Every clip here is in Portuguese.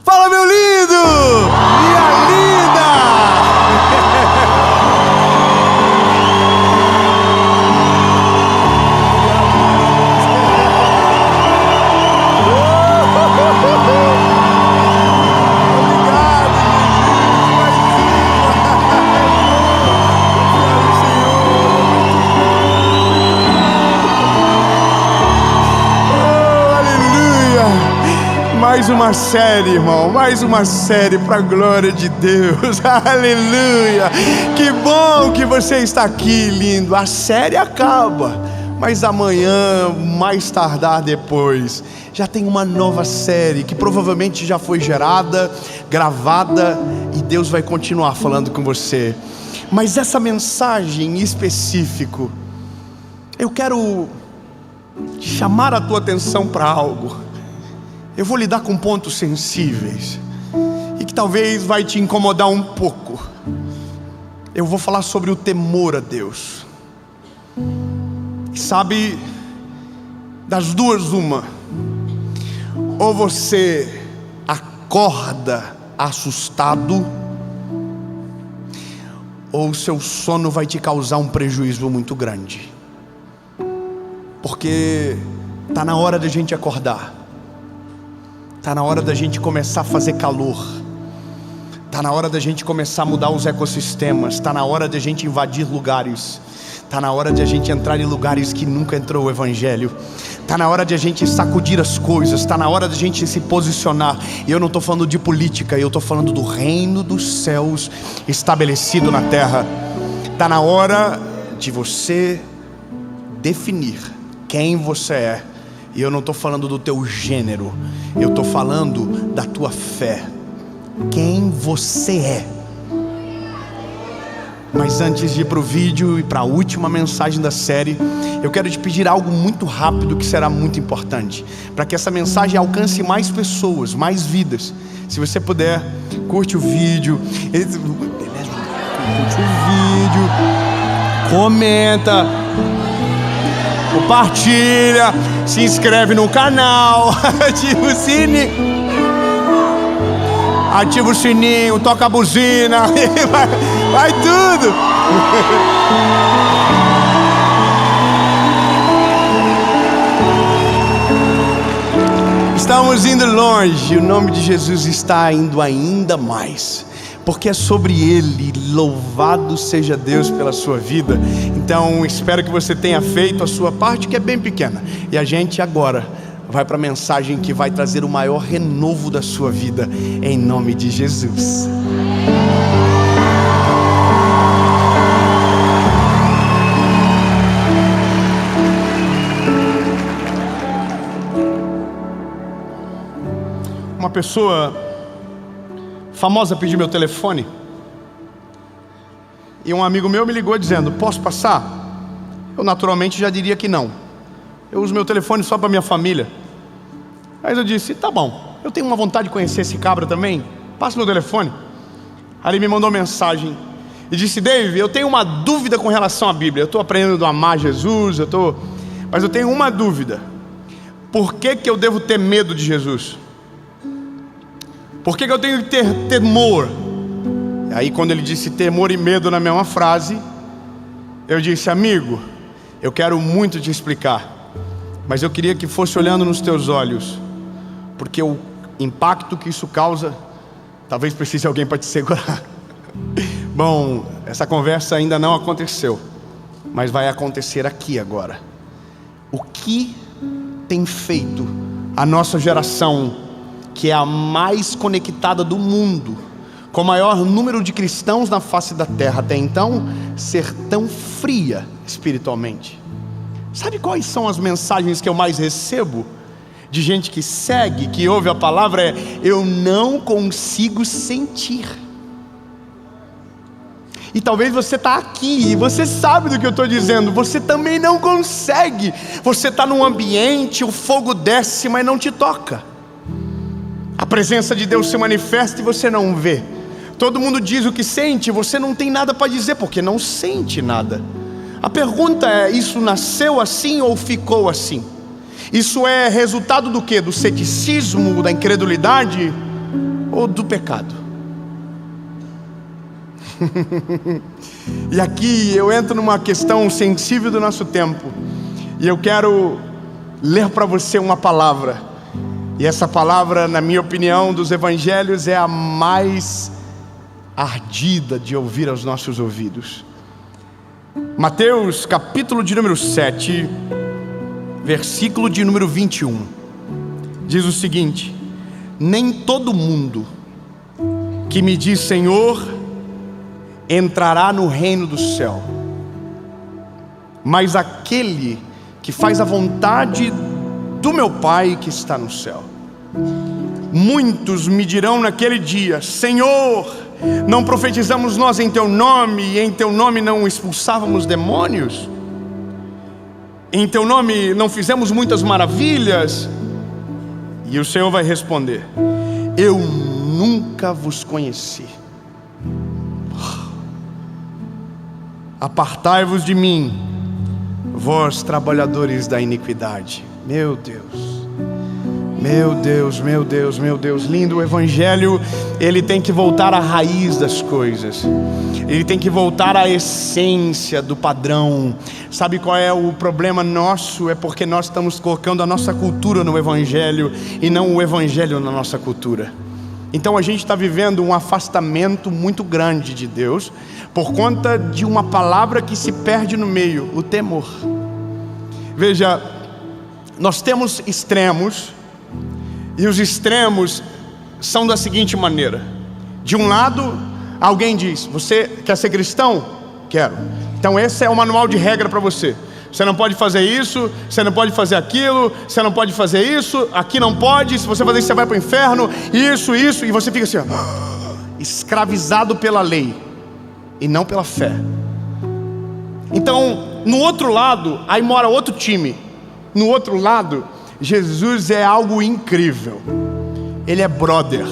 Fala, meu lindo! Minha linda! Mais uma série, irmão, mais uma série para a glória de Deus, aleluia. Que bom que você está aqui, lindo. A série acaba, mas amanhã, mais tardar depois, já tem uma nova série que provavelmente já foi gerada, gravada, e Deus vai continuar falando com você. Mas essa mensagem em específico, eu quero chamar a tua atenção para algo. Eu vou lidar com pontos sensíveis e que talvez vai te incomodar um pouco. Eu vou falar sobre o temor a Deus. E sabe, das duas uma: ou você acorda assustado, ou o seu sono vai te causar um prejuízo muito grande. Porque está na hora da gente acordar. Está na hora da gente começar a fazer calor. Está na hora da gente começar a mudar os ecossistemas. Está na hora da gente invadir lugares. Está na hora de a gente entrar em lugares que nunca entrou o Evangelho. Está na hora de a gente sacudir as coisas. Está na hora de a gente se posicionar. E eu não estou falando de política, eu estou falando do reino dos céus estabelecido na terra. Está na hora de você definir quem você é. E eu não estou falando do teu gênero, eu estou falando da tua fé. Quem você é. Mas antes de ir para o vídeo e para a última mensagem da série, eu quero te pedir algo muito rápido que será muito importante, para que essa mensagem alcance mais pessoas, mais vidas. Se você puder, curte o vídeo, comenta, compartilha, se inscreve no canal, ativa o sininho, toca a buzina, vai tudo. Estamos indo longe, o nome de Jesus está indo ainda mais, porque é sobre Ele. Louvado seja Deus pela sua vida. Então espero que você tenha feito a sua parte, que é bem pequena. E a gente agora vai para a mensagem que vai trazer o maior renovo da sua vida, em nome de Jesus. Uma pessoa famosa pediu meu telefone, e um amigo meu me ligou dizendo: posso passar? Eu naturalmente já diria que não. Eu uso meu telefone só para minha família. Mas eu disse: tá bom, eu tenho uma vontade de conhecer esse cabra também, passa meu telefone. Aí ele me mandou mensagem e disse: Dave, eu tenho uma dúvida com relação à Bíblia. Eu estou aprendendo a amar Jesus, mas eu tenho uma dúvida. Por que eu devo ter medo de Jesus? Por que eu tenho que ter temor? Aí quando ele disse temor e medo na mesma frase, eu disse: amigo, eu quero muito te explicar, mas eu queria que fosse olhando nos teus olhos, porque o impacto que isso causa, talvez precise de alguém para te segurar. Bom, essa conversa ainda não aconteceu, mas vai acontecer aqui agora. O que tem feito a nossa geração, que é a mais conectada do mundo, com o maior número de cristãos na face da terra até então, ser tão fria espiritualmente? Sabe quais são as mensagens que eu mais recebo de gente que segue, que ouve a palavra? Eu não consigo sentir. E talvez você está aqui e você sabe do que eu estou dizendo, você também não consegue. Você está num ambiente, o fogo desce, mas não te toca. A presença de Deus se manifesta e você não vê. Todo mundo diz o que sente, você não tem nada para dizer, porque não sente nada. A pergunta é: isso nasceu assim ou ficou assim? Isso é resultado do quê? Do ceticismo, da incredulidade? ou do pecado? E aqui eu entro numa questão sensível do nosso tempo, e eu quero ler para você uma palavra. E essa palavra, na minha opinião, dos evangelhos, é a mais ardida de ouvir aos nossos ouvidos. Mateus, capítulo de número 7, versículo de número 21, diz o seguinte: nem todo mundo que me diz Senhor entrará no reino do céu, mas aquele que faz a vontade do meu Pai que está no céu. Muitos me dirão naquele dia: Senhor, não profetizamos nós em teu nome, e em teu nome não expulsávamos demônios? Em teu nome não fizemos muitas maravilhas? E o Senhor vai responder: eu nunca vos conheci. Apartai-vos de mim, vós trabalhadores da iniquidade. Meu Deus, meu Deus, meu Deus, meu Deus, lindo. O evangelho, ele tem que voltar à raiz das coisas, ele tem que voltar à essência do padrão. Sabe qual é o problema nosso? É porque nós estamos colocando a nossa cultura no evangelho e não o evangelho na nossa cultura. Então a gente está vivendo um afastamento muito grande de Deus por conta de uma palavra que se perde no meio: o temor. Veja, nós temos extremos, e os extremos são da seguinte maneira: de um lado, alguém diz: você quer ser cristão? Quero. Então esse é o manual de regra para você. Você não pode fazer isso, você não pode fazer aquilo, você não pode fazer isso, aqui não pode, se você fazer isso você vai para o inferno, isso, e você fica assim, escravizado pela lei e não pela fé. Então, no outro lado, aí mora outro time. No outro lado, Jesus é algo incrível. Ele é brother,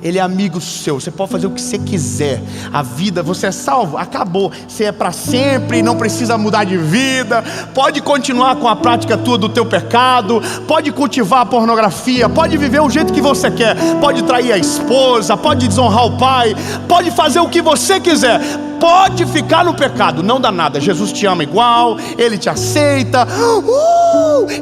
ele é amigo seu. Você pode fazer o que você quiser. A vida, você é salvo, acabou. Você é para sempre, não precisa mudar de vida. Pode continuar com a prática tua do teu pecado. Pode cultivar a pornografia. Pode viver o jeito que você quer. Pode trair a esposa. Pode desonrar o pai. Pode fazer o que você quiser. Pode ficar no pecado, não dá nada. Jesus te ama igual, Ele te aceita.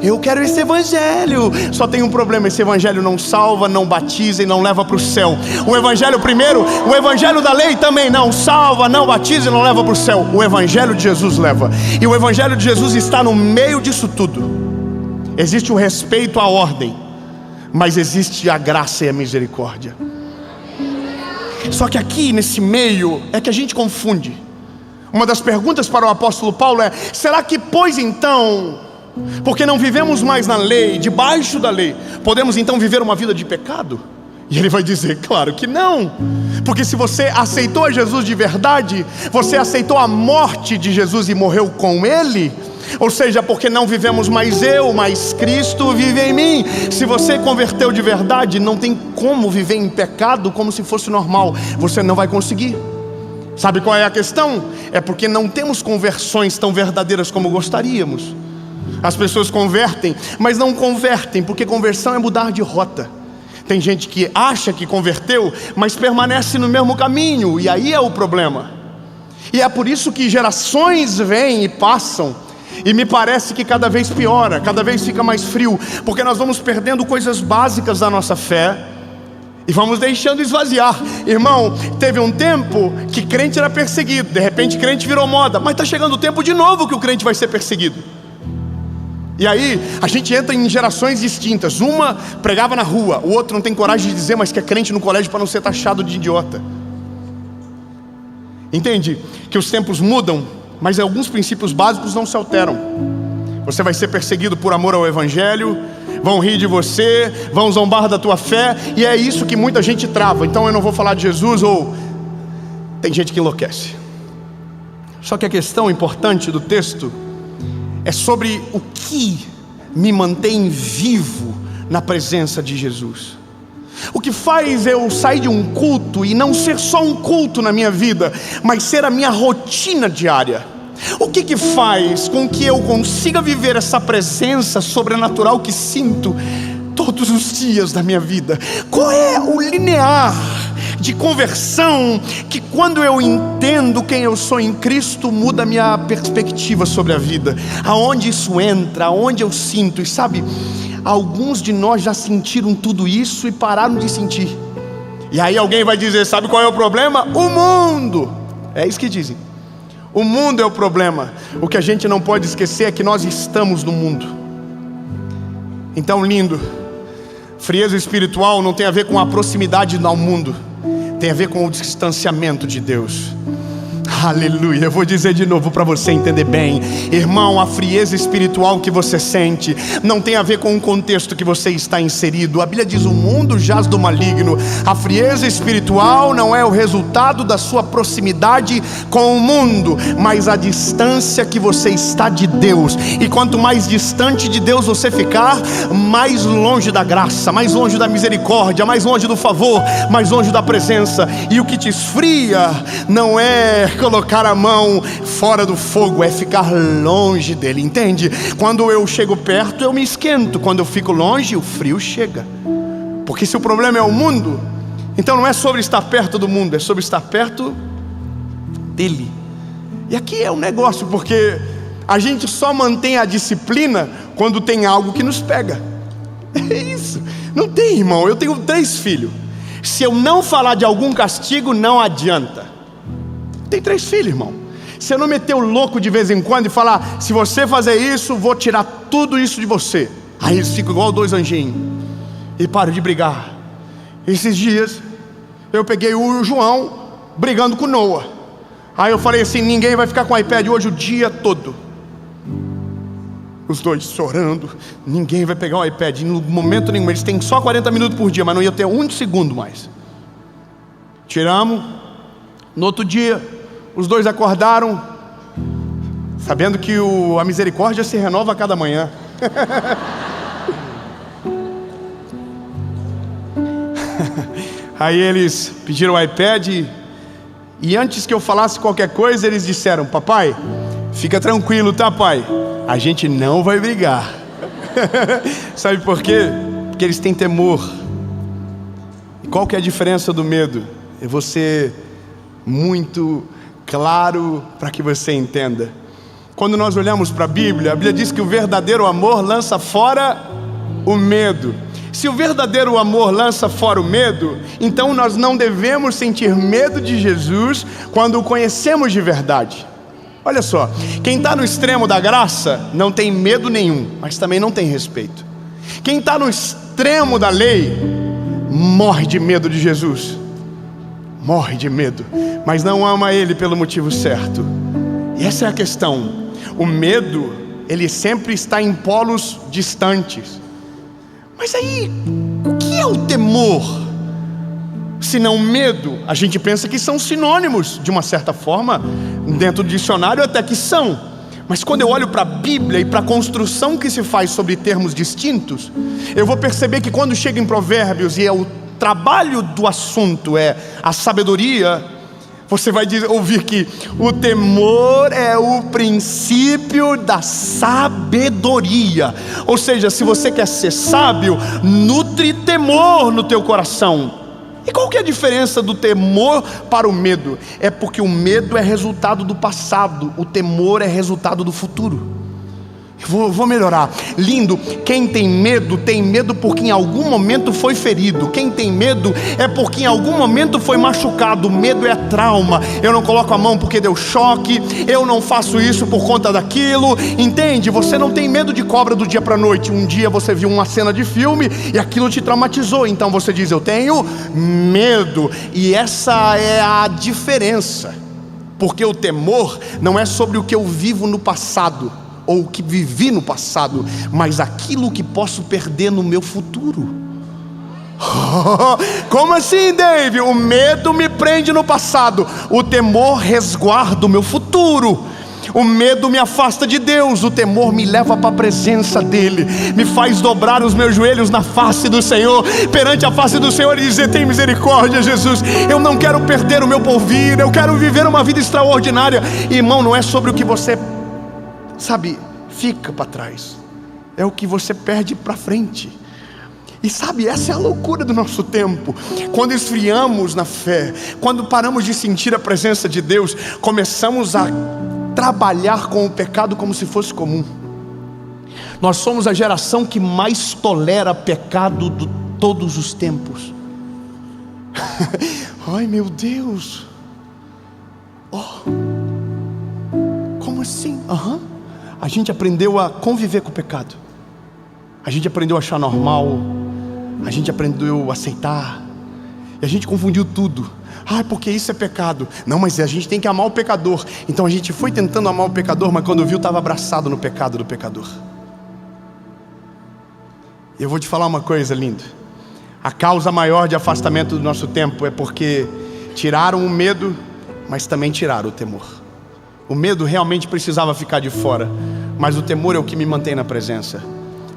Eu quero esse evangelho. Só tem um problema: esse evangelho não salva, não batiza e não leva para o céu. O evangelho primeiro, o evangelho da lei também não salva, não batiza e não leva para o céu. O evangelho de Jesus leva. E o evangelho de Jesus está no meio disso tudo. Existe o respeito à ordem, mas existe a graça e a misericórdia. Só que aqui nesse meio é que a gente confunde. Uma das perguntas para o apóstolo Paulo é: será que, pois então, porque não vivemos mais na lei, debaixo da lei, podemos então viver uma vida de pecado? E ele vai dizer: claro que não. Porque se você aceitou a Jesus de verdade, você aceitou a morte de Jesus e morreu com Ele. Ou seja, porque não vivemos mais eu, mas Cristo vive em mim. Se você converteu de verdade, não tem como viver em pecado como se fosse normal. Você não vai conseguir. Sabe qual é a questão? É porque não temos conversões tão verdadeiras como gostaríamos. As pessoas convertem, mas não convertem, porque conversão é mudar de rota. Tem gente que acha que converteu, mas permanece no mesmo caminho, e aí é o problema. E é por isso que gerações vêm e passam, e me parece que cada vez piora, cada vez fica mais frio, porque nós vamos perdendo coisas básicas da nossa fé e vamos deixando esvaziar. Irmão, teve um tempo que crente era perseguido, de repente crente virou moda, mas está chegando o tempo de novo que o crente vai ser perseguido. E aí a gente entra em gerações distintas. Uma pregava na rua, o outro não tem coragem de dizer, mas que é crente no colégio para não ser taxado de idiota. Entende que os tempos mudam, mas alguns princípios básicos não se alteram. Você vai ser perseguido por amor ao evangelho, vão rir de você, vão zombar da tua fé, e é isso que muita gente trava. Então eu não vou falar de Jesus, ou tem gente que enlouquece. Só que a questão importante do texto é sobre o que me mantém vivo na presença de Jesus. O que faz eu sair de um culto e não ser só um culto na minha vida, mas ser a minha rotina diária? O que faz com que eu consiga viver essa presença sobrenatural que sinto todos os dias da minha vida? Qual é o linear de conversão que, quando eu entendo quem eu sou em Cristo, muda a minha perspectiva sobre a vida? Aonde isso entra, aonde eu sinto? E sabe, alguns de nós já sentiram tudo isso e pararam de sentir. E aí alguém vai dizer, sabe qual é o problema? O mundo. É isso que dizem. O mundo é o problema. O que a gente não pode esquecer é que nós estamos no mundo. Então, lindo, frieza espiritual não tem a ver com a proximidade ao mundo, tem a ver com o distanciamento de Deus. Aleluia, eu vou dizer de novo para você entender bem. Irmão, a frieza espiritual que você sente não tem a ver com o contexto que você está inserido. A Bíblia diz, o mundo jaz do maligno. A frieza espiritual não é o resultado da sua proximidade com o mundo, mas a distância que você está de Deus. E quanto mais distante de Deus você ficar, mais longe da graça, mais longe da misericórdia, mais longe do favor, mais longe da presença. E o que te esfria não é colocar a mão fora do fogo, é ficar longe dele, entende? Quando eu chego perto, eu me esquento. Quando eu fico longe, o frio chega. Porque se o problema é o mundo, então não é sobre estar perto do mundo, é sobre estar perto dele. E aqui é um negócio, porque a gente só mantém a disciplina quando tem algo que nos pega. É isso. Não tem, irmão. Eu tenho 3 filhos. Se eu não falar de algum castigo, não adianta. Tem 3 filhos, irmão. Se eu não meter o louco de vez em quando e falar, se você fazer isso, vou tirar tudo isso de você, aí eles ficam igual 2 anjinhos e param de brigar. Esses dias eu peguei o João brigando com o Noah. Aí eu falei assim, ninguém vai ficar com o iPad hoje o dia todo. Os 2 chorando, ninguém vai pegar o iPad no momento nenhum. Eles têm só 40 minutos por dia, mas não ia ter 1 segundo mais. Tiramos. No outro dia, os 2 acordaram, sabendo que a misericórdia se renova a cada manhã. Aí eles pediram o iPad, e antes que eu falasse qualquer coisa, eles disseram, papai, fica tranquilo, tá, pai? A gente não vai brigar. Sabe por quê? Porque eles têm temor. E qual que é a diferença do medo? É você muito claro para que você entenda. Quando nós olhamos para a Bíblia diz que o verdadeiro amor lança fora o medo. Se o verdadeiro amor lança fora o medo, então nós não devemos sentir medo de Jesus quando o conhecemos de verdade. Olha só, quem está no extremo da graça não tem medo nenhum, mas também não tem respeito. Quem está no extremo da lei morre de medo de Jesus. Morre de medo, mas não ama Ele pelo motivo certo. E essa é a questão. O medo, ele sempre está em polos distantes. Mas aí, o que é o temor? Se não medo, a gente pensa que são sinônimos, de uma certa forma, dentro do dicionário até que são. Mas quando eu olho para a Bíblia e para a construção que se faz sobre termos distintos, eu vou perceber que quando chega em Provérbios e é o trabalho do assunto é a sabedoria, você vai ouvir que o temor é o princípio da sabedoria. Ou seja, se você quer ser sábio, nutre temor no teu coração. E qual que é a diferença do temor para o medo? É porque o medo é resultado do passado, o temor é resultado do futuro. Vou melhorar. Lindo, quem tem medo porque em algum momento foi ferido. Quem tem medo é porque em algum momento foi machucado. Medo é trauma. Eu não coloco a mão porque deu choque, eu não faço isso por conta daquilo. Entende? Você não tem medo de cobra do dia para a noite. Um dia você viu uma cena de filme e aquilo te traumatizou. Então você diz, eu tenho medo. E essa é a diferença. Porque o temor não é sobre o que eu vivo no passado, ou o que vivi no passado, mas aquilo que posso perder no meu futuro. Como assim, Dave? O medo me prende no passado, o temor resguarda o meu futuro. O medo me afasta de Deus, o temor me leva para a presença dEle, me faz dobrar os meus joelhos na face do Senhor, perante a face do Senhor, e dizer, tem misericórdia, Jesus, eu não quero perder o meu porvir, eu quero viver uma vida extraordinária. Irmão, não é sobre o que você fica para trás, é o que você perde para frente. E sabe, essa é a loucura do nosso tempo. Quando esfriamos na fé, quando paramos de sentir a presença de Deus, começamos a trabalhar com o pecado como se fosse comum. Nós somos a geração que mais tolera pecado de todos os tempos. Ai, meu Deus. Oh, como assim? A gente aprendeu a conviver com o pecado. A gente aprendeu a achar normal. A gente aprendeu a aceitar. E a gente confundiu tudo. Porque isso é pecado. Não, mas a gente tem que amar o pecador. Então a gente foi tentando amar o pecador, mas quando viu estava abraçado no pecado do pecador. E eu vou te falar uma coisa linda. A causa maior de afastamento do nosso tempo é porque tiraram o medo, mas também tiraram o temor. O medo realmente precisava ficar de fora, mas o temor é o que me mantém na presença.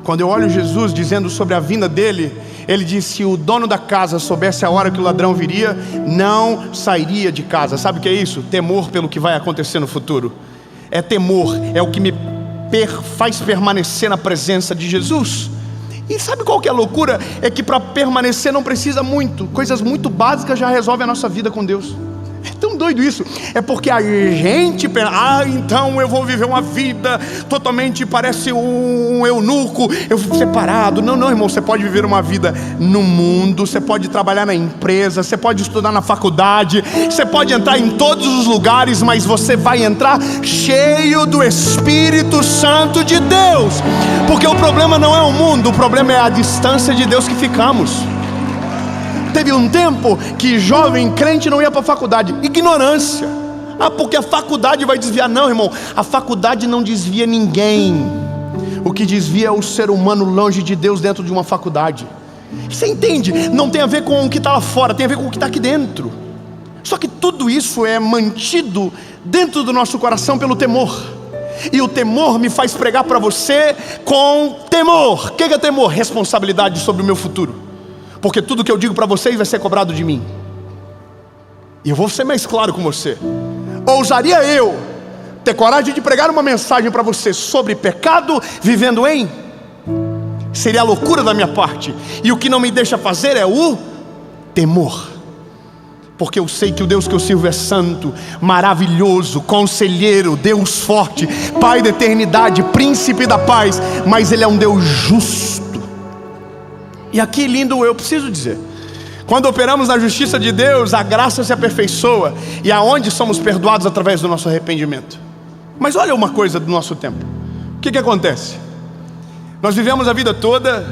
Quando eu olho Jesus dizendo sobre a vinda dele, ele disse: se o dono da casa soubesse a hora que o ladrão viria, não sairia de casa. Sabe o que é isso? Temor pelo que vai acontecer no futuro. É temor, é o que me faz permanecer na presença de Jesus. E sabe qual que é a loucura? É que para permanecer não precisa muito. Coisas muito básicas já resolvem a nossa vida com Deus. É tão doido isso. É porque a gente pensa: então eu vou viver uma vida totalmente, parece um eunuco, eu separado. Não, irmão, você pode viver uma vida no mundo, você pode trabalhar na empresa, você pode estudar na faculdade, você pode entrar em todos os lugares, mas você vai entrar cheio do Espírito Santo de Deus. Porque o problema não é o mundo, o problema é a distância de Deus que ficamos. Teve um tempo que jovem crente não ia para a faculdade. Ignorância. Porque a faculdade vai desviar. Não, irmão, a faculdade não desvia ninguém. O que desvia é o ser humano longe de Deus dentro de uma faculdade. Você entende? Não tem a ver com o que está lá fora, tem a ver com o que está aqui dentro. Só que tudo isso é mantido dentro do nosso coração pelo temor. E o temor me faz pregar para você com temor. O que é temor? Responsabilidade sobre o meu futuro. Porque tudo que eu digo para vocês vai ser cobrado de mim. E eu vou ser mais claro com você. Ousaria eu ter coragem de pregar uma mensagem para você sobre pecado vivendo em? Seria a loucura da minha parte. E o que não me deixa fazer é o temor. Porque eu sei que o Deus que eu sirvo é santo, maravilhoso, conselheiro, Deus forte, Pai da eternidade, príncipe da paz. Mas Ele é um Deus justo. E aqui, lindo, eu preciso dizer, quando operamos na justiça de Deus, a graça se aperfeiçoa. E aonde somos perdoados através do nosso arrependimento. Mas olha uma coisa do nosso tempo. O que acontece? Nós vivemos a vida toda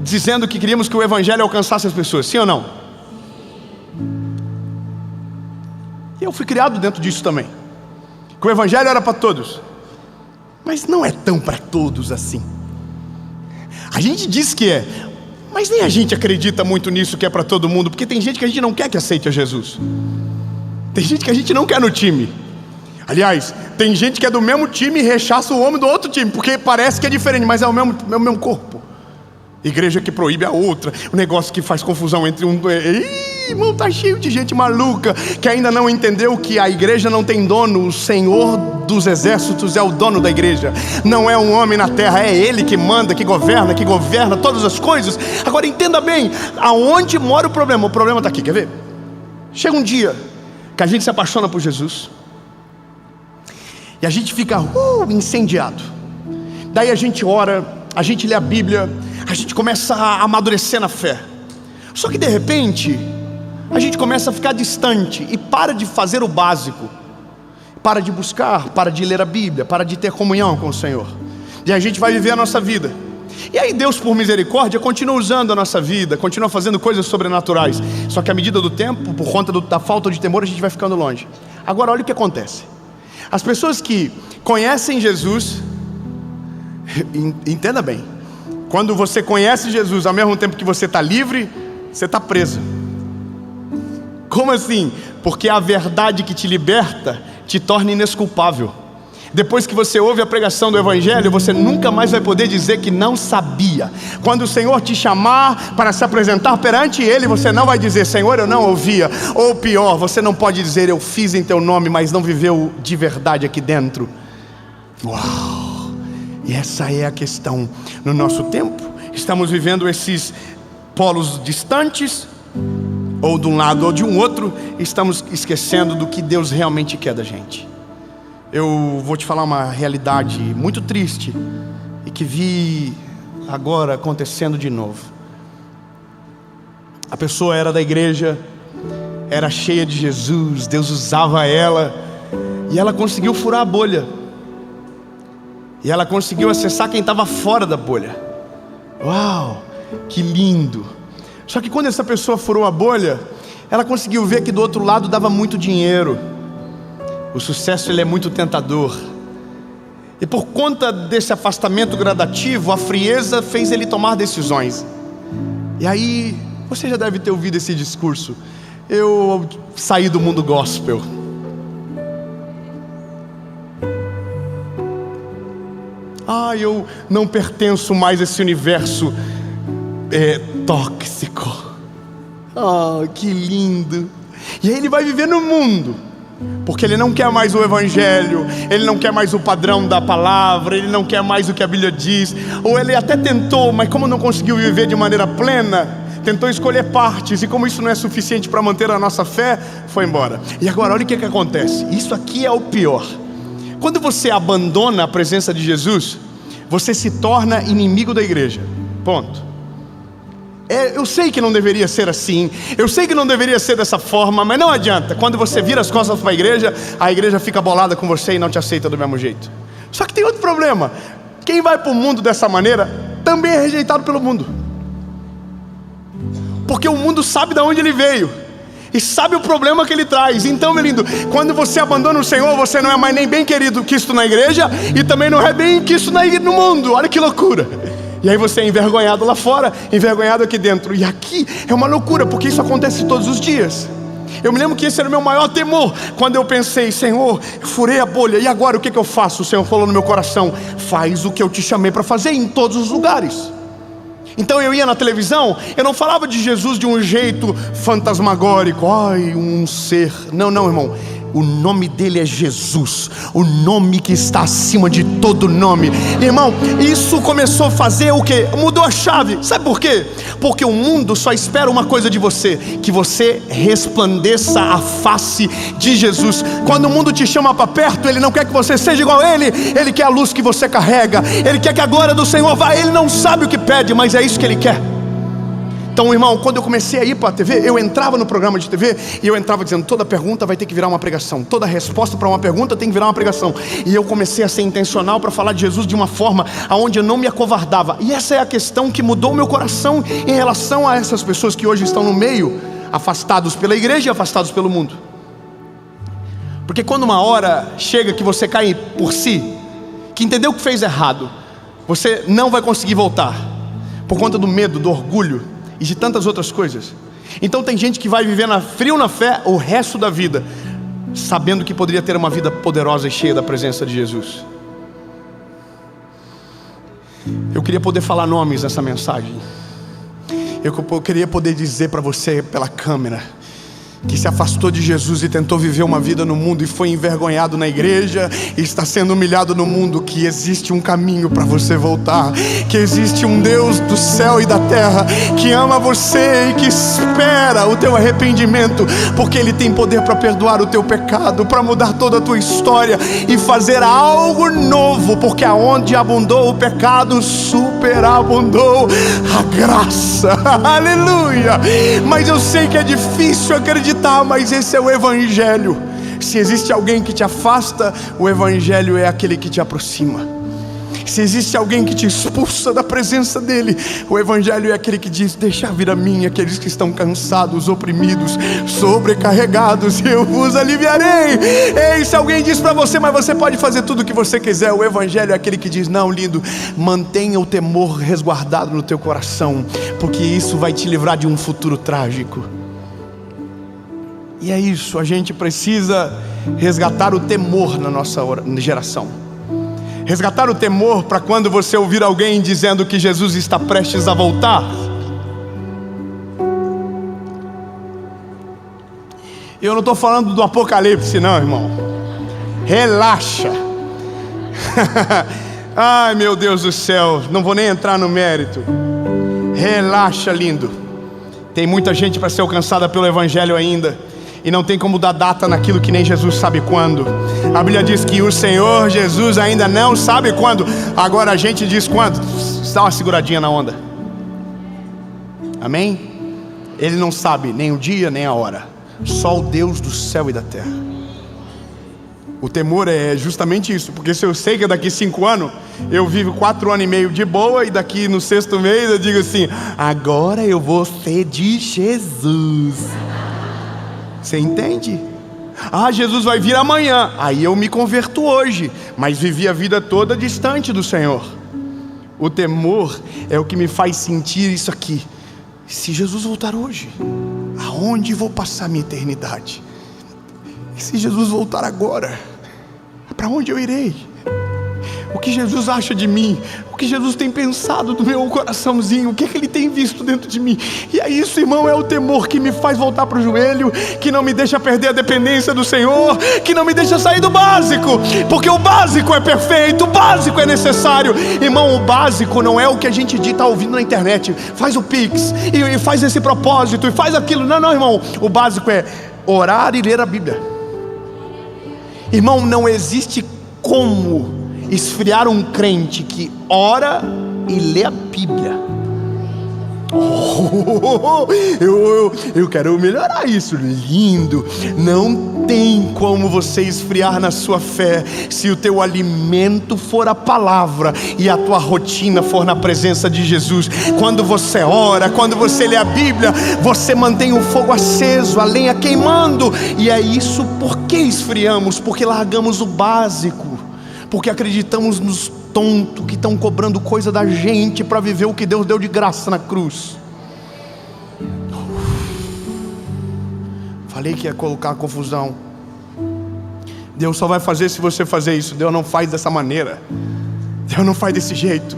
dizendo que queríamos que o Evangelho alcançasse as pessoas. Sim ou não? E eu fui criado dentro disso também. Que o Evangelho era para todos. Mas não é tão para todos assim. A gente diz que é, mas nem a gente acredita muito nisso que é para todo mundo. Porque tem gente que a gente não quer que aceite a Jesus. Tem gente que a gente não quer no time. Aliás, tem gente que é do mesmo time e rechaça o homem do outro time, porque parece que é diferente, mas é o mesmo corpo. Igreja que proíbe a outra. O negócio que faz confusão entre um... Irmão, tá cheio de gente maluca que ainda não entendeu que a igreja não tem dono. O Senhor dos exércitos é o dono da igreja. Não é um homem na terra, é Ele que manda, que governa todas as coisas. Agora entenda bem, aonde mora o problema? O problema está aqui, quer ver? Chega um dia que a gente se apaixona por Jesus e a gente fica incendiado. Daí a gente ora, a gente lê a Bíblia, a gente começa a amadurecer na fé. Só que de repente a gente começa a ficar distante e para de fazer o básico. Para de buscar, para de ler a Bíblia, para de ter comunhão com o Senhor. E a gente vai viver a nossa vida. E aí Deus, por misericórdia, continua usando a nossa vida, continua fazendo coisas sobrenaturais. Só que à medida do tempo, por conta da falta de temor, a gente vai ficando longe. Agora olha o que acontece. As pessoas que conhecem Jesus, entenda bem, quando você conhece Jesus ao mesmo tempo que você está livre, você está preso. Como assim? Porque a verdade que te liberta te torna inesculpável. Depois que você ouve a pregação do Evangelho, você nunca mais vai poder dizer que não sabia. Quando o Senhor te chamar para se apresentar perante Ele, você não vai dizer: Senhor, eu não ouvia. Ou pior, você não pode dizer: eu fiz em Teu nome, mas não viveu de verdade aqui dentro. Uau! E essa é a questão. No nosso tempo, estamos vivendo esses polos distantes, ou de um lado ou de um outro, estamos esquecendo do que Deus realmente quer da gente. Eu vou te falar uma realidade muito triste e que vi agora acontecendo de novo. A pessoa era da igreja, era cheia de Jesus, Deus usava ela, e ela conseguiu furar a bolha, e ela conseguiu acessar quem estava fora da bolha. Uau, que lindo! Só que quando essa pessoa furou a bolha, ela conseguiu ver que do outro lado dava muito dinheiro. O sucesso, ele é muito tentador. E por conta desse afastamento gradativo, a frieza fez ele tomar decisões. E aí, você já deve ter ouvido esse discurso: eu saí do mundo gospel. Eu não pertenço mais a esse universo tóxico. Que lindo. E aí ele vai viver no mundo, porque ele não quer mais o evangelho, ele não quer mais o padrão da palavra, ele não quer mais o que a Bíblia diz. Ou ele até tentou, mas como não conseguiu viver de maneira plena, tentou escolher partes, e como isso não é suficiente para manter a nossa fé, foi embora. E agora olha o que acontece. Isso aqui é o pior. Quando você abandona a presença de Jesus, você se torna inimigo da igreja. Ponto. Eu sei que não deveria ser assim, eu sei que não deveria ser dessa forma, mas não adianta. Quando você vira as costas para a igreja fica bolada com você e não te aceita do mesmo jeito. Só que tem outro problema: quem vai para o mundo dessa maneira também é rejeitado pelo mundo, porque o mundo sabe de onde ele veio e sabe o problema que ele traz. Então, meu lindo, quando você abandona o Senhor, você não é mais nem bem querido quisto na igreja, e também não é bem quisto no mundo. Olha que loucura. E aí você é envergonhado lá fora, envergonhado aqui dentro. E aqui é uma loucura, porque isso acontece todos os dias. Eu me lembro que esse era o meu maior temor, quando eu pensei: Senhor, eu furei a bolha, e agora o que eu faço? O Senhor falou no meu coração: faz o que eu te chamei para fazer em todos os lugares. Então eu ia na televisão, eu não falava de Jesus de um jeito fantasmagórico, um ser. Não, irmão. O nome dele é Jesus, o nome que está acima de todo nome. Irmão, isso começou a fazer o quê? Mudou a chave. Sabe por quê? Porque o mundo só espera uma coisa de você: que você resplandeça a face de Jesus. Quando o mundo te chama para perto, ele não quer que você seja igual a ele. Ele quer a luz que você carrega, ele quer que a glória do Senhor vá. Ele não sabe o que pede, mas é isso que ele quer. Então, irmão, quando eu comecei a ir para a TV, eu entrava no programa de TV e eu entrava dizendo: toda pergunta vai ter que virar uma pregação, toda resposta para uma pergunta tem que virar uma pregação. E eu comecei a ser intencional para falar de Jesus de uma forma onde eu não me acovardava. E essa é a questão que mudou o meu coração em relação a essas pessoas que hoje estão no meio, afastados pela igreja e afastados pelo mundo. Porque quando uma hora chega que você cai por si, que entendeu que fez errado, você não vai conseguir voltar, por conta do medo, do orgulho e de tantas outras coisas. Então tem gente que vai viver frio na fé o resto da vida, sabendo que poderia ter uma vida poderosa e cheia da presença de Jesus. Eu queria poder falar nomes nessa mensagem. Eu queria poder dizer para você pela câmera que se afastou de Jesus e tentou viver uma vida no mundo e foi envergonhado na igreja e está sendo humilhado no mundo, que existe um caminho para você voltar, que existe um Deus do céu e da terra que ama você e que espera o teu arrependimento, porque Ele tem poder para perdoar o teu pecado, para mudar toda a tua história e fazer algo novo, porque aonde abundou o pecado, superabundou a graça. Aleluia! Mas eu sei que é difícil acreditar, mas esse é o Evangelho. Se existe alguém que te afasta, o Evangelho é aquele que te aproxima. Se existe alguém que te expulsa da presença dEle, o Evangelho é aquele que diz: deixa vir a mim aqueles que estão cansados, oprimidos, sobrecarregados, e eu vos aliviarei. Ei, se alguém diz para você: mas você pode fazer tudo o que você quiser, o Evangelho é aquele que diz: não, lindo, mantenha o temor resguardado no teu coração, porque isso vai te livrar de um futuro trágico. E é isso, a gente precisa resgatar o temor na nossa geração. Resgatar o temor para quando você ouvir alguém dizendo que Jesus está prestes a voltar. Eu não estou falando do Apocalipse não, irmão. Relaxa. Ai, meu Deus do céu, não vou nem entrar no mérito. Relaxa, lindo. Tem muita gente para ser alcançada pelo Evangelho ainda, e não tem como dar data naquilo que nem Jesus sabe quando. A Bíblia diz que o Senhor Jesus ainda não sabe quando. Agora a gente diz quando. Dá uma seguradinha na onda. Amém? Ele não sabe nem o dia nem a hora. Só o Deus do céu e da terra. O temor é justamente isso, porque se eu sei que daqui 5 anos eu vivo 4 anos e meio de boa, e daqui no 6º mês eu digo assim: agora eu vou ser de Jesus. Você entende? Ah, Jesus vai vir amanhã. Aí eu me converto hoje, mas vivi a vida toda distante do Senhor. O temor é o que me faz sentir isso aqui. Se Jesus voltar hoje, aonde vou passar minha eternidade? E se Jesus voltar agora, para onde eu irei? O que Jesus acha de mim? O que Jesus tem pensado do meu coraçãozinho? O que é que Ele tem visto dentro de mim? E é isso, irmão, é o temor que me faz voltar para o joelho, que não me deixa perder a dependência do Senhor, que não me deixa sair do básico, porque o básico é perfeito, o básico é necessário. Irmão, o básico não é o que a gente está ouvindo na internet. Faz o Pix, e faz esse propósito, e faz aquilo. Não, irmão, o básico é orar e ler a Bíblia. Irmão, não existe como esfriar um crente que ora e lê a Bíblia. Eu quero melhorar isso. Lindo. Não tem como você esfriar na sua fé se o teu alimento for a palavra e a tua rotina for na presença de Jesus. Quando você ora, quando você lê a Bíblia, você mantém o fogo aceso, a lenha queimando. E é isso. Por que esfriamos? Porque largamos o básico, porque acreditamos nos tontos que estão cobrando coisa da gente para viver o que Deus deu de graça na cruz. Falei que ia colocar confusão. Deus só vai fazer se você fazer isso. Deus não faz dessa maneira. Deus não faz desse jeito.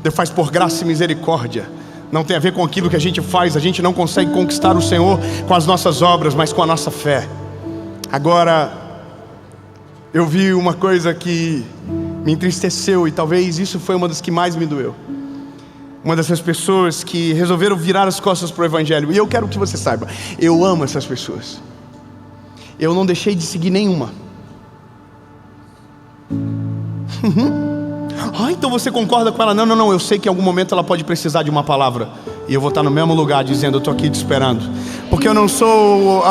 Deus faz por graça e misericórdia. Não tem a ver com aquilo que a gente faz. A gente não consegue conquistar o Senhor com as nossas obras, mas com a nossa fé. Agora, eu vi uma coisa que me entristeceu, e talvez isso foi uma das que mais me doeu. Uma dessas pessoas que resolveram virar as costas para o Evangelho. E eu quero que você saiba, eu amo essas pessoas. Eu não deixei de seguir nenhuma. Então você concorda com ela? Não, eu sei que em algum momento ela pode precisar de uma palavra, e eu vou estar no mesmo lugar dizendo: eu estou aqui te esperando. Porque eu não sou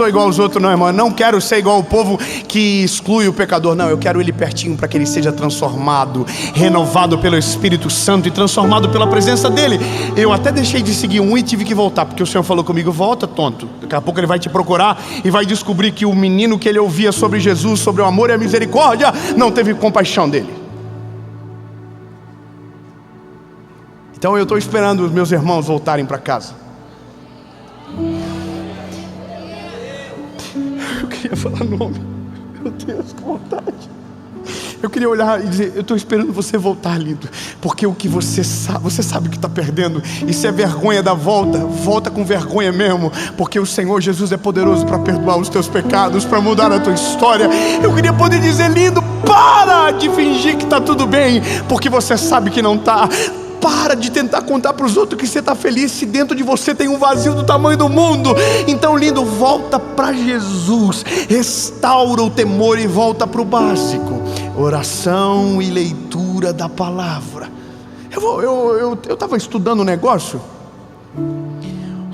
igual aos outros, não, irmão. Eu não quero ser igual ao povo que exclui o pecador. Não, eu quero ele pertinho para que ele seja transformado, renovado pelo Espírito Santo e transformado pela presença dele. Eu até deixei de seguir um e tive que voltar, porque o Senhor falou comigo: volta, tonto. Daqui a pouco ele vai te procurar e vai descobrir que o menino que ele ouvia sobre Jesus, sobre o amor e a misericórdia, não teve compaixão dele. Então eu estou esperando os meus irmãos voltarem para casa. Eu queria falar nome. Meu Deus, que vontade. Eu queria olhar e dizer: eu estou esperando você voltar, lindo. Porque o que você sabe que está perdendo. E se é vergonha da volta, volta com vergonha mesmo. Porque o Senhor Jesus é poderoso para perdoar os teus pecados, para mudar a tua história. Eu queria poder dizer: lindo, para de fingir que está tudo bem, porque você sabe que não está. Para de tentar contar para os outros que você está feliz, se dentro de você tem um vazio do tamanho do mundo. Então, lindo, volta para Jesus, restaura o temor e volta para o básico: oração e leitura da palavra. Eu estava estudando um negócio,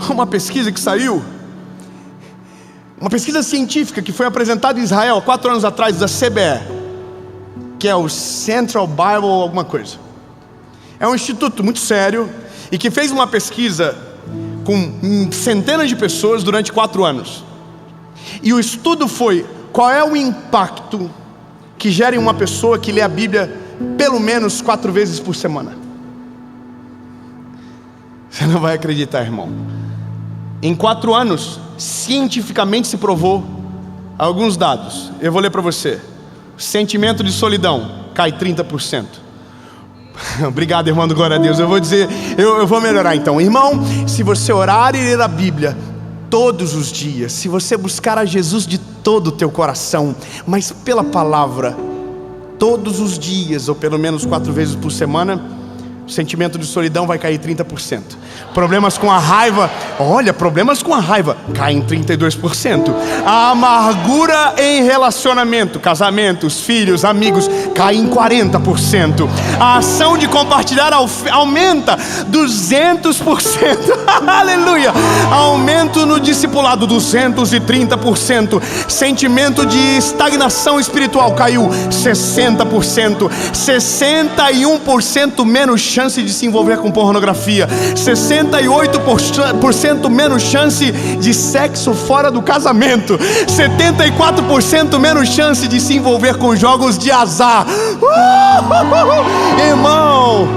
uma pesquisa que saiu, uma pesquisa científica que foi apresentada em Israel há 4 anos atrás, da CBE, que é o Central Bible alguma coisa. É um instituto muito sério e que fez uma pesquisa com centenas de pessoas durante 4 anos. E o estudo foi: qual é o impacto que gera em uma pessoa que lê a Bíblia pelo menos 4 vezes por semana? Você não vai acreditar, irmão. Em 4 anos, cientificamente se provou alguns dados. Eu vou ler para você. Sentimento de solidão cai 30%. Obrigado, irmão, do glória a Deus. Eu vou dizer, eu vou melhorar então. Irmão, se você orar e ler a Bíblia todos os dias, se você buscar a Jesus de todo o teu coração, mas pela palavra, todos os dias, ou pelo menos 4 vezes por semana, Sentimento de solidão vai cair 30%. Problemas com a raiva, problemas com a raiva caem 32%. A amargura em relacionamento, casamentos, filhos, amigos, cai em 40%. A ação de compartilhar aumenta 200%. Aleluia! Aumento no discipulado, 230%. Sentimento de estagnação espiritual caiu 60%. 61% menos chance de se envolver com pornografia, 68% menos chance de sexo fora do casamento, 74% menos chance de se envolver com jogos de azar. Irmão,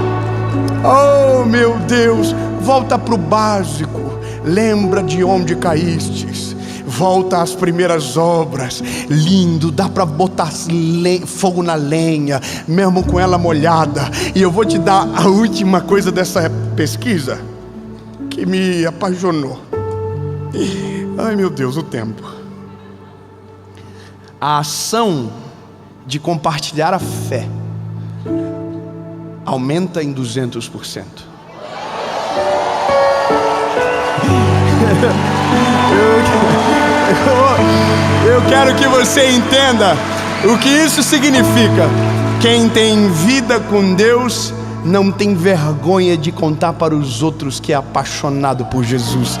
oh meu Deus, volta para o básico, lembra de onde caístes. Volta às primeiras obras. Lindo, dá para botar fogo na lenha, mesmo com ela molhada. E eu vou te dar a última coisa dessa pesquisa que me apaixonou. Ai meu Deus, o tempo. A ação de compartilhar a fé aumenta em 200%. Eu quero que você entenda o que isso significa. Quem tem vida com Deus não tem vergonha de contar para os outros que é apaixonado por Jesus.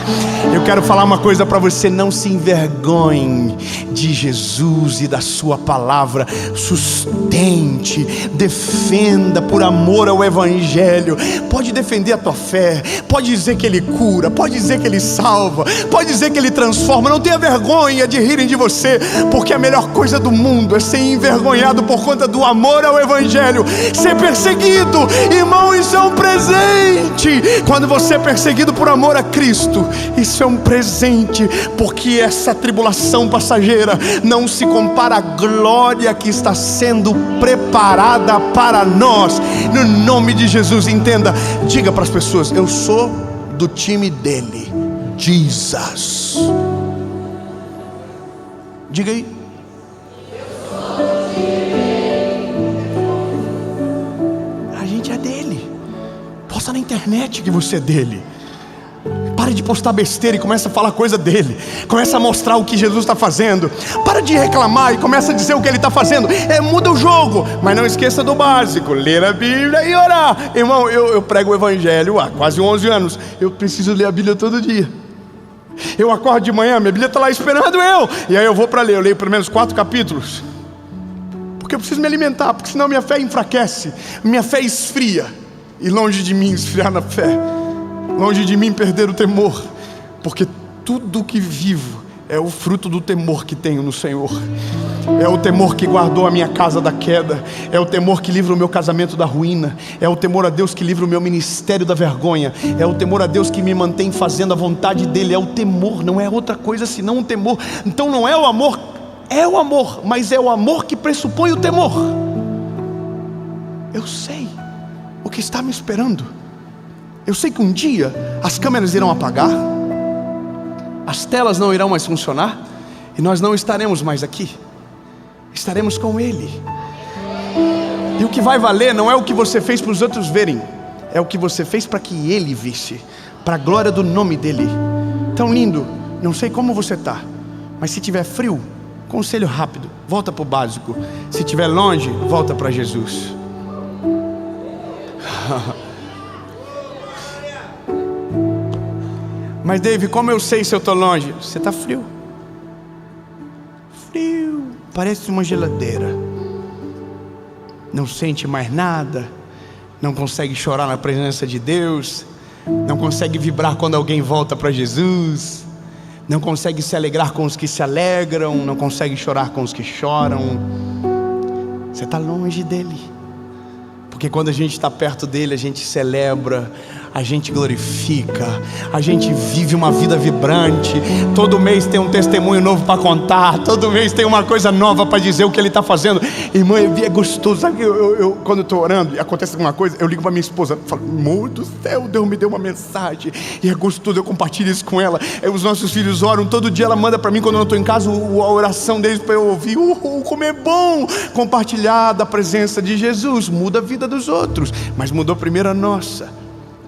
Eu quero falar uma coisa para você: não se envergonhe de Jesus e da sua palavra. Sustente, defenda por amor ao Evangelho. Pode defender a tua fé, pode dizer que Ele cura, pode dizer que Ele salva, pode dizer que Ele transforma. Não tenha vergonha de rirem de você, porque a melhor coisa do mundo é ser envergonhado por conta do amor ao Evangelho. Ser perseguido, irmão, isso é um presente. Quando você é perseguido por amor a Cristo, isso é um presente, porque essa tribulação passageira não se compara à glória que está sendo preparada para nós. No nome de Jesus, entenda, diga para as pessoas: eu sou do time dele, Jesus. Diga aí. A gente é dele. Posta na internet que você é dele. Pare de postar besteira e começa a falar coisa dele. Começa a mostrar o que Jesus está fazendo. Para de reclamar e começa a dizer o que ele está fazendo. Muda o jogo, mas não esqueça do básico: ler a Bíblia e orar. Irmão, eu prego o Evangelho há quase 11 anos. Eu preciso ler a Bíblia todo dia. Eu acordo de manhã, minha Bíblia está lá esperando eu. E aí eu vou para ler, eu leio pelo menos 4 capítulos. Porque eu preciso me alimentar, porque senão minha fé enfraquece, minha fé esfria. E longe de mim esfriar na fé, longe de mim perder o temor, porque tudo que vivo é o fruto do temor que tenho no Senhor. É o temor que guardou a minha casa da queda. É o temor que livra o meu casamento da ruína. É o temor a Deus que livra o meu ministério da vergonha. É o temor a Deus que me mantém fazendo a vontade dEle. É o temor, não é outra coisa senão o temor. Então não é o amor, é o amor, mas é o amor que pressupõe o temor. Eu sei o que está me esperando. Eu sei que um dia as câmeras irão apagar, as telas não irão mais funcionar, e nós não estaremos mais aqui. Estaremos com Ele. E o que vai valer não é o que você fez para os outros verem, é o que você fez para que Ele visse, para a glória do nome dEle. Tão lindo. Não sei como você está, mas se tiver frio, conselho rápido: volta para o básico. Se estiver longe, volta para Jesus. Mas David, como eu sei se eu estou longe? Você está frio. Frio, parece uma geladeira. Não sente mais nada. Não consegue chorar na presença de Deus. Não consegue vibrar quando alguém volta para Jesus. Não consegue se alegrar com os que se alegram. Não consegue chorar com os que choram. Você está longe dele. Porque quando a gente está perto dele, a gente celebra a gente glorifica, a gente vive uma vida vibrante. Todo mês tem um testemunho novo para contar, todo mês tem uma coisa nova para dizer o que Ele está fazendo. Irmã, é gostoso, sabe? Quando eu estou orando e acontece alguma coisa, eu ligo para minha esposa e falo: amor do céu, Deus me deu uma mensagem, e é gostoso, eu compartilho isso com ela. Os nossos filhos oram, todo dia ela manda para mim, quando eu não estou em casa, a oração deles para eu ouvir. Como é bom compartilhar da presença de Jesus. Muda a vida dos outros, mas mudou primeiro a nossa.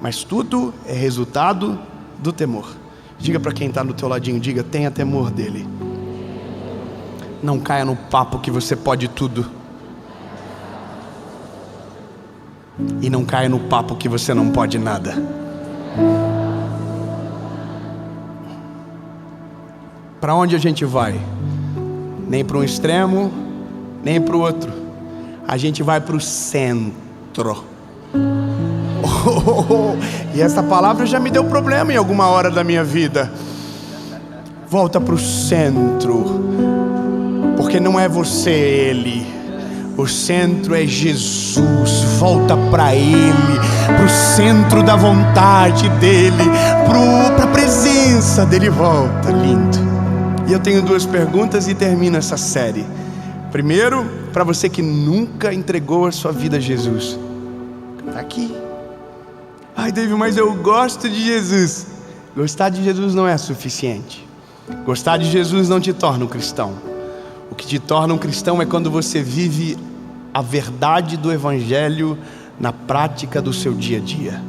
Mas tudo é resultado do temor. Diga para quem está no teu ladinho, diga: tenha temor dele. Não caia no papo que você pode tudo, e não caia no papo que você não pode nada. Para onde a gente vai? Nem para um extremo, nem para o outro. A gente vai para o centro. E essa palavra já me deu problema em alguma hora da minha vida. Volta para o centro, porque não é você, Ele. O centro é Jesus. Volta para Ele, para o centro da vontade dEle, para a presença dEle. Volta, lindo. E eu tenho duas perguntas e termino essa série. Primeiro, para você que nunca entregou a sua vida a Jesus. Está aqui. Ai, David, mas eu gosto de Jesus. Gostar de Jesus não é suficiente. Gostar de Jesus não te torna um cristão. O que te torna um cristão é quando você vive a verdade do Evangelho na prática do seu dia a dia.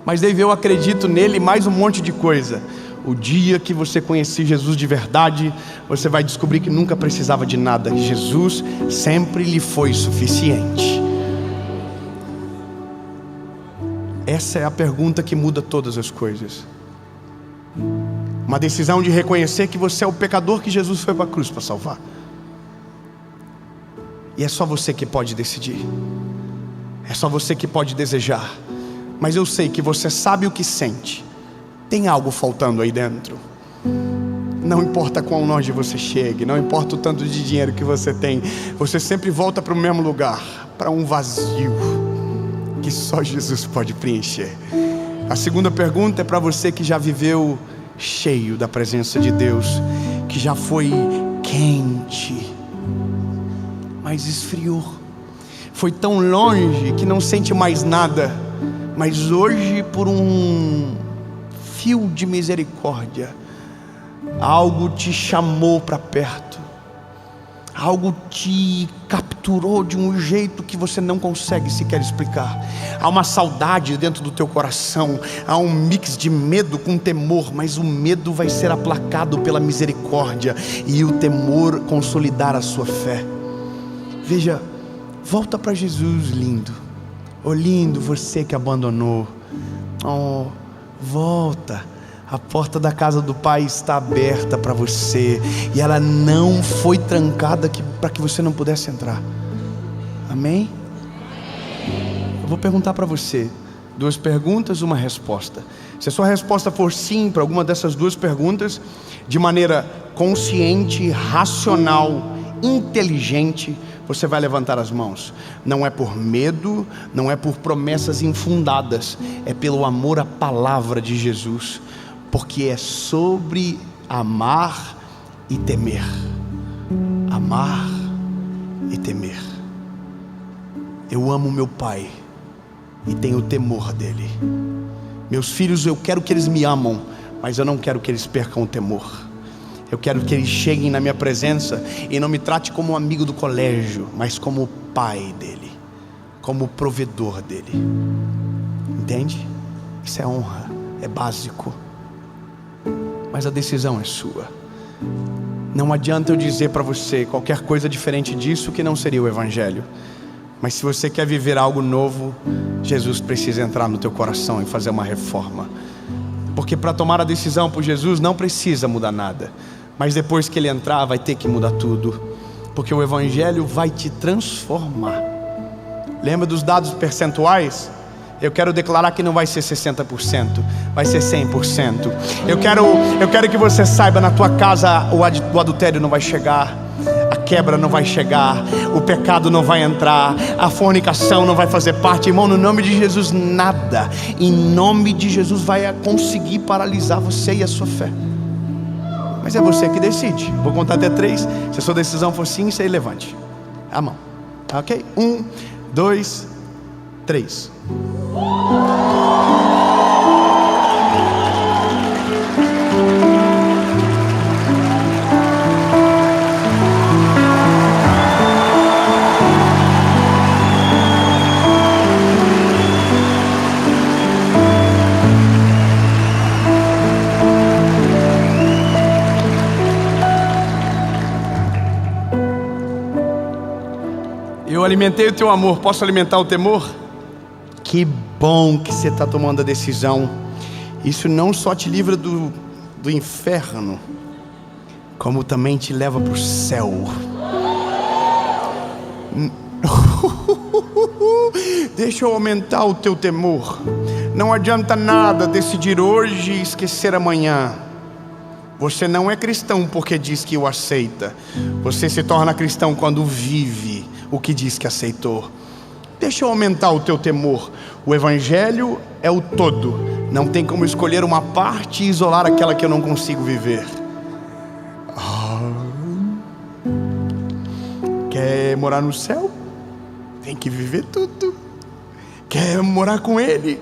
Mas David, eu acredito nele mais um monte de coisa. O dia que você conhecer Jesus de verdade, você vai descobrir que nunca precisava de nada. Jesus sempre lhe foi suficiente. Essa é a pergunta que muda todas as coisas. Uma decisão de reconhecer que você é o pecador que Jesus foi para a cruz para salvar. E é só você que pode decidir. É só você que pode desejar. Mas eu sei que você sabe o que sente. Tem algo faltando aí dentro. Não importa quão longe você chegue, não importa o tanto de dinheiro que você tem, você sempre volta para o mesmo lugar, para um vazio que só Jesus pode preencher. A segunda pergunta é para você que já viveu cheio da presença de Deus, que já foi quente, mas esfriou, foi tão longe que não sente mais nada, mas hoje, por um fio de misericórdia, algo te chamou para perto, algo te capturou de um jeito que você não consegue sequer explicar. Há uma saudade dentro do teu coração, há um mix de medo com temor, mas o medo vai ser aplacado pela misericórdia e o temor consolidar a sua fé. Veja, volta para Jesus, lindo. Oh, lindo, você que abandonou. Oh, volta. A porta da casa do Pai está aberta para você, e ela não foi trancada para que você não pudesse entrar. Amém? Eu vou perguntar para você, duas perguntas, uma resposta. Se a sua resposta for sim para alguma dessas duas perguntas, de maneira consciente, racional, inteligente, você vai levantar as mãos. Não é por medo, não é por promessas infundadas, é pelo amor à palavra de Jesus. Porque é sobre amar e temer. Amar e temer. Eu amo meu Pai e tenho temor dele. Meus filhos, eu quero que eles me amam, mas eu não quero que eles percam o temor. Eu quero que eles cheguem na minha presença e não me trate como um amigo do colégio, mas como o pai dele, como o provedor dele. Entende? Isso é honra, é básico. Mas a decisão é sua. Não adianta eu dizer para você qualquer coisa diferente disso que não seria o Evangelho. Mas se você quer viver algo novo, Jesus precisa entrar no teu coração e fazer uma reforma. Porque para tomar a decisão por Jesus não precisa mudar nada, mas depois que Ele entrar vai ter que mudar tudo. Porque o Evangelho vai te transformar. Lembra dos dados percentuais? Eu quero declarar que não vai ser 60%, vai ser 100%. Eu quero que você saiba, na tua casa o adultério não vai chegar, a quebra não vai chegar, o pecado não vai entrar, a fornicação não vai fazer parte. Irmão, no nome de Jesus, nada, em nome de Jesus, vai conseguir paralisar você e a sua fé. Mas é você que decide. Vou contar até 3. Se a sua decisão for sim, você levante a mão. Ok? 1, 2, 3. Eu alimentei o teu amor, posso alimentar o temor? Que bom que você está tomando a decisão. Isso não só te livra do inferno, como também te leva para o céu. Deixa eu aumentar o teu temor. Não adianta nada decidir hoje e esquecer amanhã. Você não é cristão porque diz que o aceita. Você se torna cristão quando vive o que diz que aceitou. Deixa eu aumentar o teu temor. O evangelho é o todo. Não tem como escolher uma parte e isolar aquela que eu não consigo viver. Quer morar no céu? Tem que viver tudo. Quer morar com Ele?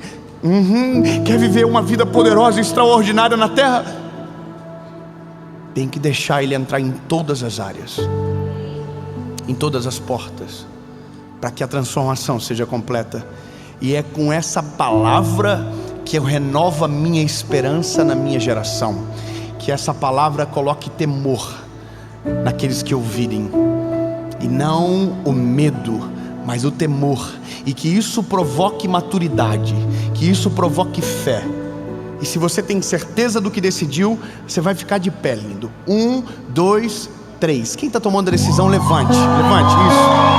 Quer viver uma vida poderosa e extraordinária na terra? Tem que deixar Ele entrar em todas as áreas, em todas as portas, para que a transformação seja completa. E é com essa palavra que eu renovo a minha esperança na minha geração. Que essa palavra coloque temor naqueles que ouvirem, e não o medo, mas o temor. E que isso provoque maturidade, que isso provoque fé. E se você tem certeza do que decidiu, você vai ficar de pé, lindo. 1, 2, 3. Quem está tomando a decisão, levante. Levante, isso.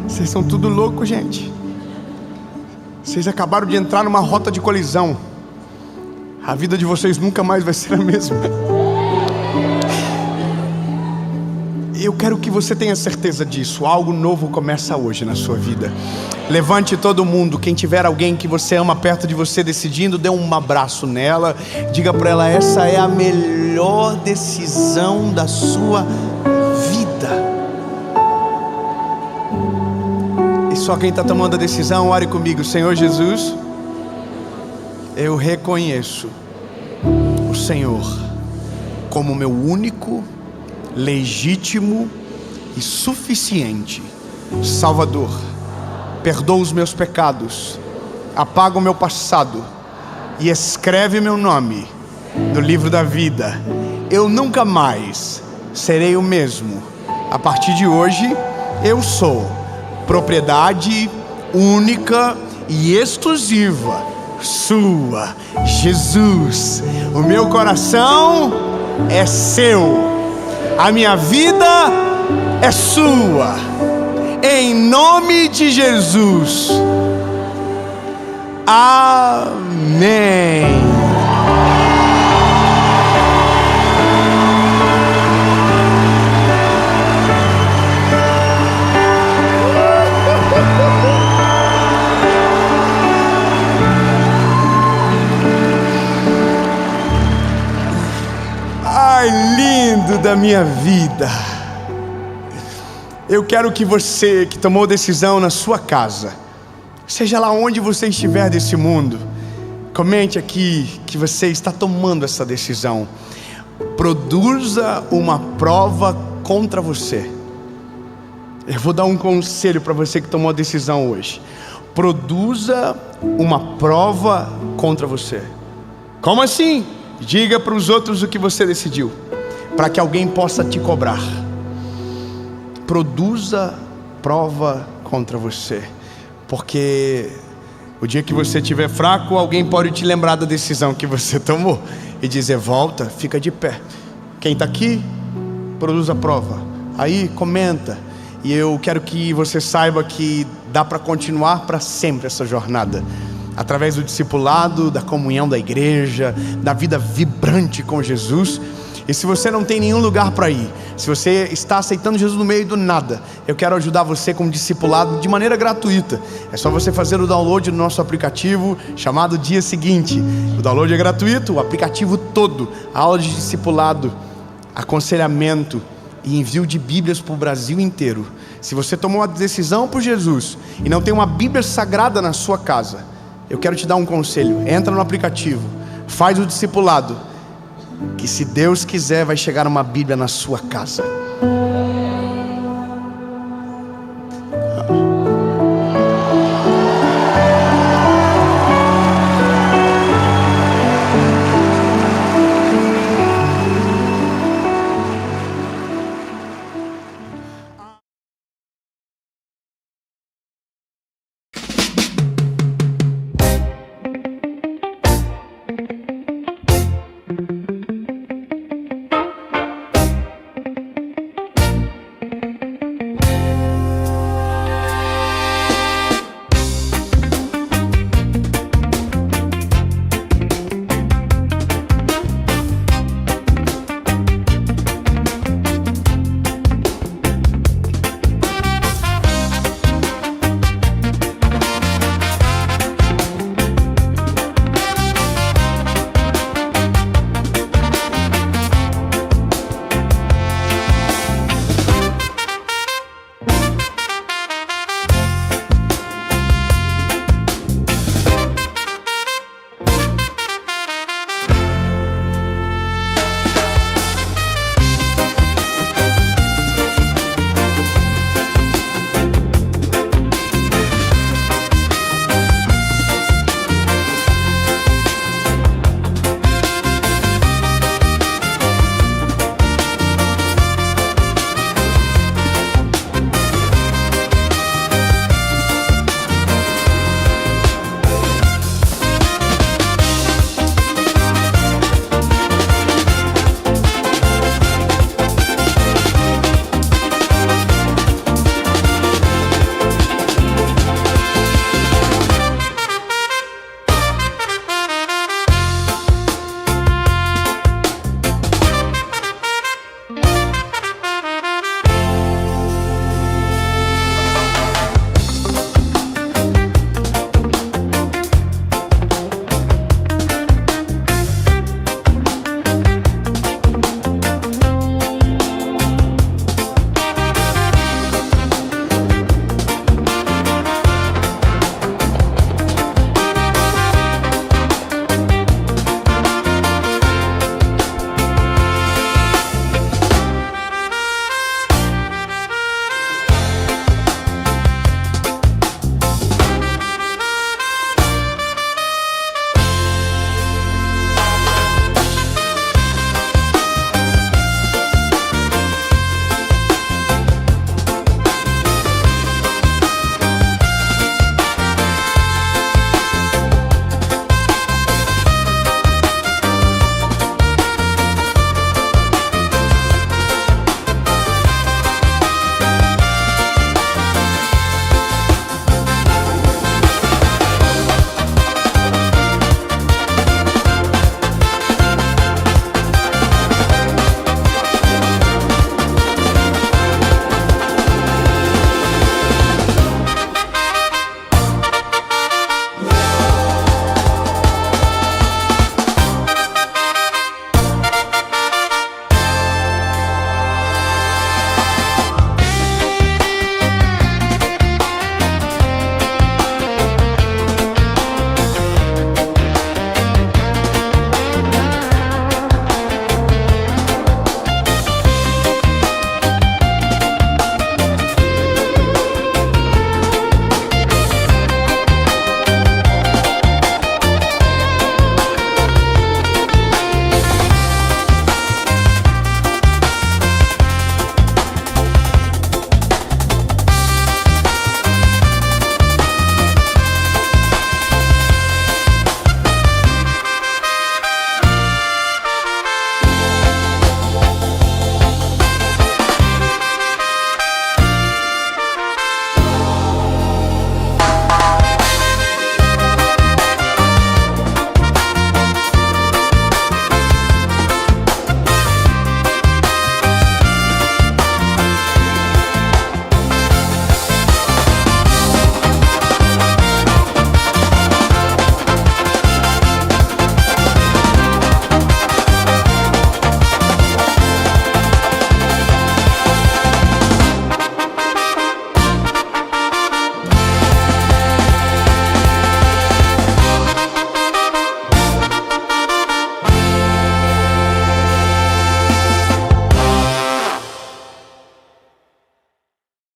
Vocês são tudo louco, gente. Vocês acabaram de entrar numa rota de colisão. A vida de vocês nunca mais vai ser a mesma. Eu quero que você tenha certeza disso. Algo novo começa hoje na sua vida. Levante todo mundo. Quem tiver alguém que você ama perto de você decidindo, dê um abraço nela. Diga para ela: essa é a melhor decisão da sua vida. Só quem está tomando a decisão, ore comigo. Senhor Jesus, eu reconheço o Senhor como meu único, legítimo e suficiente Salvador. Perdoa os meus pecados, apaga o meu passado e escreve meu nome no livro da vida. Eu nunca mais serei o mesmo. A partir de hoje, eu sou propriedade única e exclusiva sua, Jesus. O meu coração é seu, a minha vida é sua, em nome de Jesus, amém. Lindo da minha vida. Eu quero que você que tomou decisão na sua casa, seja lá onde você estiver desse mundo, comente aqui que você está tomando essa decisão. Produza uma prova contra você. Eu vou dar um conselho para você que tomou a decisão hoje. Produza uma prova contra você. Como assim? Diga para os outros o que você decidiu, para que alguém possa te cobrar. Produza prova contra você, porque O dia que você estiver fraco, alguém pode te lembrar da decisão que você tomou e dizer: volta, fica de pé. Quem está aqui, produz a prova. Aí, comenta. E eu quero que você saiba que dá para continuar para sempre essa jornada, através do discipulado, da comunhão da igreja, da vida vibrante com Jesus. E se você não tem nenhum lugar para ir, se você está aceitando Jesus no meio do nada, eu quero ajudar você com discipulado de maneira gratuita. É só você fazer o download do nosso aplicativo chamado Dia Seguinte. O download é gratuito, o aplicativo todo, aula de discipulado, aconselhamento e envio de Bíblias para o Brasil inteiro. Se você tomou uma decisão por Jesus e não tem uma Bíblia sagrada na sua casa, eu quero te dar um conselho: entra no aplicativo, faz o discipulado, que se Deus quiser vai chegar uma Bíblia na sua casa.